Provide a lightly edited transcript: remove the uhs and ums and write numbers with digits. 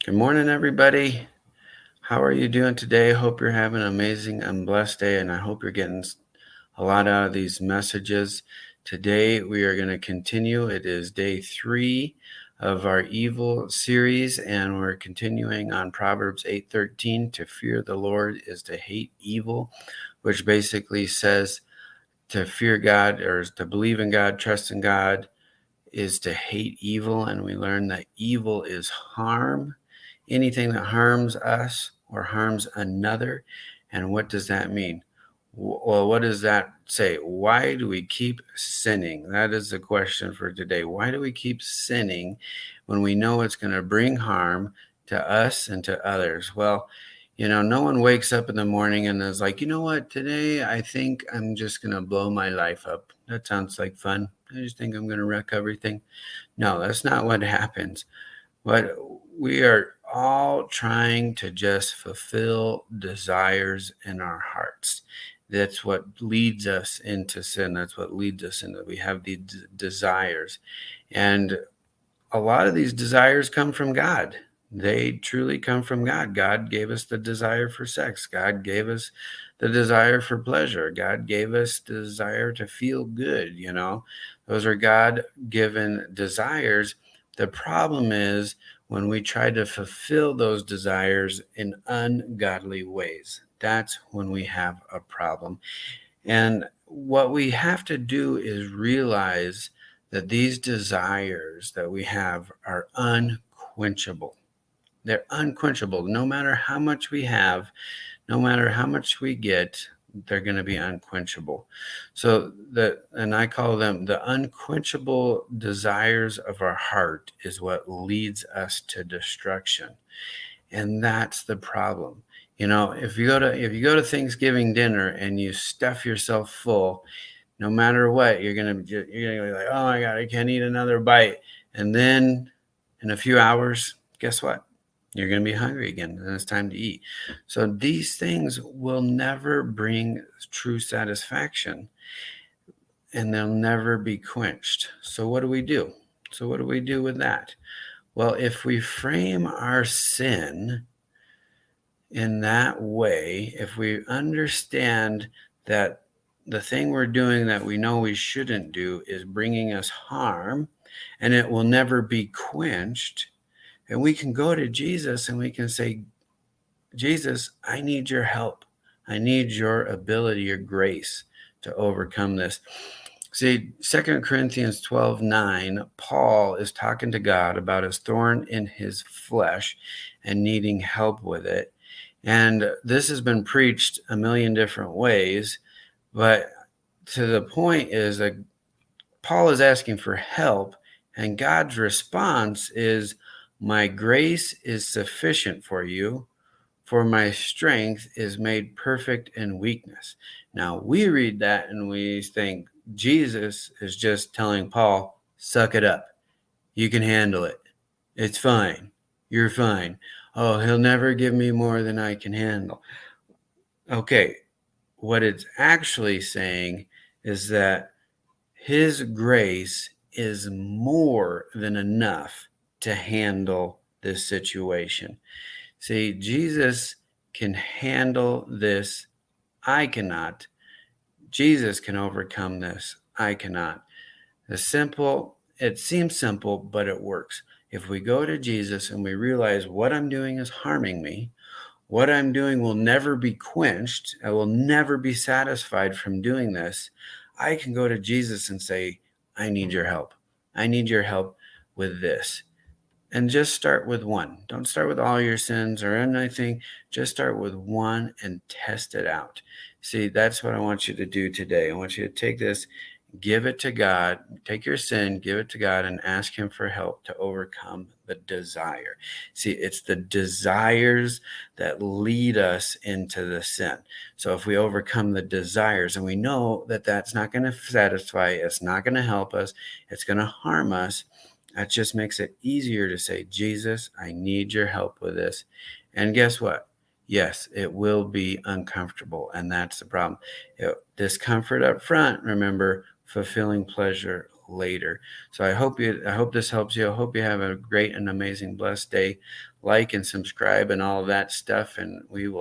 Good morning, everybody. How are you doing today? Hope you're having an amazing and blessed day, and I hope you're getting a lot out of these messages. Today, we are going to continue. It is day 3 of our evil series, and we're continuing on Proverbs 8:13. To fear the Lord is to hate evil, which basically says to fear God or to believe in God, trust in God, is to hate evil, and we learn that evil is harm, anything that harms us or harms another. And what does that mean? Well, what does that say? Why do we keep sinning? That is the question for today. Why do we keep sinning when we know it's going to bring harm to us and to others? Well, no one wakes up in the morning and is like, you know what, today I think I'm just going to blow my life up. That sounds like fun. I just think I'm going to wreck everything. No, that's not what happens. But we are all trying to just fulfill desires in our hearts. That's what leads us into sin. That's what leads us into, we have these desires. And a lot of these desires come from God. They truly come from God. God gave us the desire for sex. God gave us the desire for pleasure. God gave us the desire to feel good. Those are God-given desires. The problem is when we try to fulfill those desires in ungodly ways. That's when we have a problem. And what we have to do is realize that these desires that we have are unquenchable. They're unquenchable. No matter how much we have, no matter how much we get, they're going to be unquenchable. And I call them the unquenchable desires of our heart is what leads us to destruction. And that's the problem. If you go to Thanksgiving dinner and you stuff yourself full, no matter what, you're gonna be like, oh my God, I can't eat another bite. And then in a few hours, guess what? You're gonna be hungry again, and it's time to eat. So these things will never bring true satisfaction, and they'll never be quenched. So what do we do? So what do we do with that? Well, if we frame our sin in that way, if we understand that the thing we're doing that we know we shouldn't do is bringing us harm and it will never be quenched, and we can go to Jesus and we can say, Jesus, I need your help. I need your ability, your grace to overcome this. See, 2 Corinthians 12:9, Paul is talking to God about his thorn in his flesh and needing help with it. And this has been preached a million different ways, but to the point is that Paul is asking for help, and God's response is, my grace is sufficient for you, for my strength is made perfect in weakness. Now, we read that and we think Jesus is just telling Paul, suck it up. You can handle it. It's fine. You're fine. Oh, he'll never give me more than I can handle. Okay, what it's actually saying is that his grace is more than enough to handle this situation. See, Jesus can handle this. I cannot. Jesus can overcome this. I cannot. It seems simple, but it works. If we go to Jesus and we realize what I'm doing is harming me, what I'm doing will never be quenched, I will never be satisfied from doing this, I can go to Jesus and say, I need your help. I need your help with this. And just start with one. Don't start with all your sins or anything. Just start with one and test it out. See, that's what I want you to do today. I want you to take this, give it to God, take your sin, give it to God, and ask Him for help to overcome the desire. See, it's the desires that lead us into the sin. So if we overcome the desires, and we know that that's not going to satisfy, it's not going to help us, it's going to harm us, that just makes it easier to say, Jesus, I need your help with this. And guess what? Yes, it will be uncomfortable, and that's the problem. Discomfort up front, remember, fulfilling pleasure later. So I hope this helps you. I hope you have a great and amazing blessed day. Like and subscribe and all of that stuff, and we will